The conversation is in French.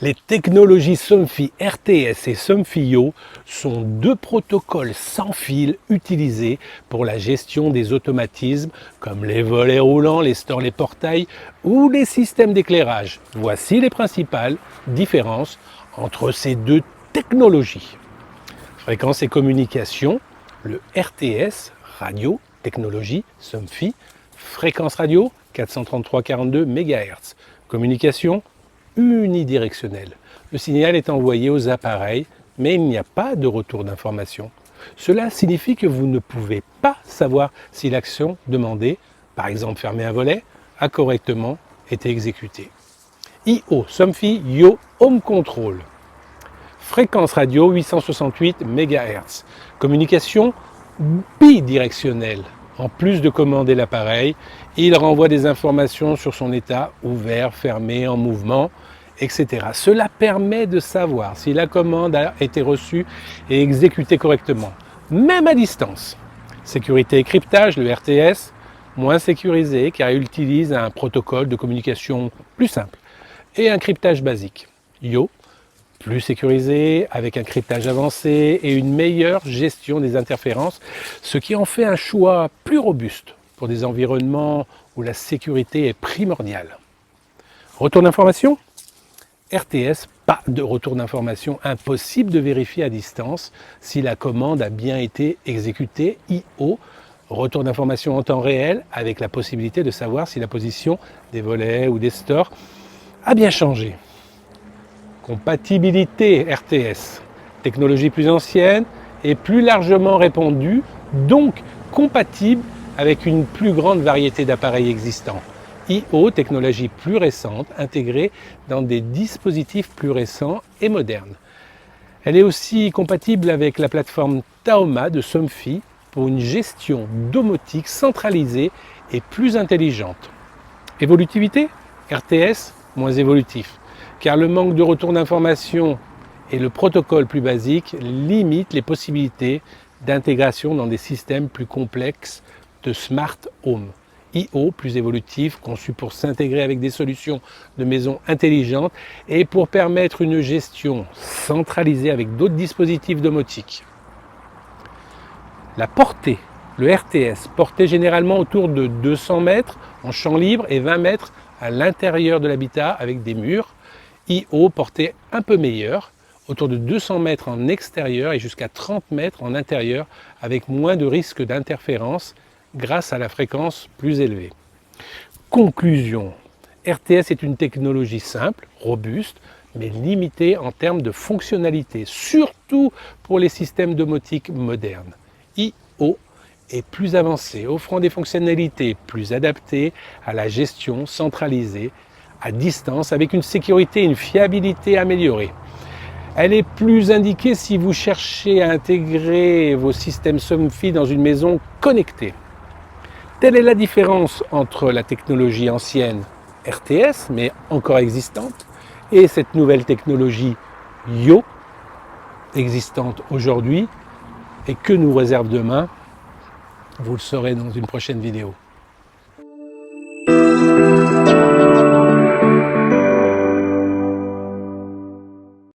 Les technologies Somfy RTS et Somfy Yo sont deux protocoles sans fil utilisés pour la gestion des automatismes comme les volets roulants, les stores, les portails ou les systèmes d'éclairage. Voici les principales différences entre ces deux technologies. Fréquence et communication, le RTS, radio, technologie Somfy, fréquence radio 433,42 MHz, communication unidirectionnelle. Le signal est envoyé aux appareils, mais il n'y a pas de retour d'information. Cela signifie que vous ne pouvez pas savoir si l'action demandée, par exemple fermer un volet, a correctement été exécutée. IO, Somfy Yo Home Control. Fréquence radio 868 MHz. Communication bidirectionnelle. En plus de commander l'appareil, il renvoie des informations sur son état, ouvert, fermé, en mouvement, etc. Cela permet de savoir si la commande a été reçue et exécutée correctement, même à distance. Sécurité et cryptage, le RTS, moins sécurisé car il utilise un protocole de communication plus simple et un cryptage basique. Yo, plus sécurisé, avec un cryptage avancé et une meilleure gestion des interférences, ce qui en fait un choix plus robuste pour des environnements où la sécurité est primordiale. Retour d'information ? RTS, pas de retour d'information, impossible de vérifier à distance si la commande a bien été exécutée. IO, retour d'information en temps réel avec la possibilité de savoir si la position des volets ou des stores a bien changé. Compatibilité RTS, technologie plus ancienne et plus largement répandue, donc compatible avec une plus grande variété d'appareils existants. IO, technologie plus récente, intégrée dans des dispositifs plus récents et modernes. Elle est aussi compatible avec la plateforme Taoma de Somfy pour une gestion domotique centralisée et plus intelligente. Évolutivité ? RTS, moins évolutif, car le manque de retour d'information et le protocole plus basique limitent les possibilités d'intégration dans des systèmes plus complexes de smart home. IO, plus évolutif, conçu pour s'intégrer avec des solutions de maison intelligentes et pour permettre une gestion centralisée avec d'autres dispositifs domotiques. La portée, le RTS, portée généralement autour de 200 mètres en champ libre et 20 mètres à l'intérieur de l'habitat avec des murs. IO, portée un peu meilleure, autour de 200 mètres en extérieur et jusqu'à 30 mètres en intérieur avec moins de risque d'interférence grâce à la fréquence plus élevée. Conclusion, RTS est une technologie simple, robuste, mais limitée en termes de fonctionnalité, surtout pour les systèmes domotiques modernes. IO est plus avancé, offrant des fonctionnalités plus adaptées à la gestion centralisée à distance avec une sécurité et une fiabilité améliorées. Elle est plus indiquée si vous cherchez à intégrer vos systèmes Somfy dans une maison connectée. Telle est la différence entre la technologie ancienne RTS, mais encore existante, et cette nouvelle technologie Yo, existante aujourd'hui, et que nous réserve demain. Vous le saurez dans une prochaine vidéo.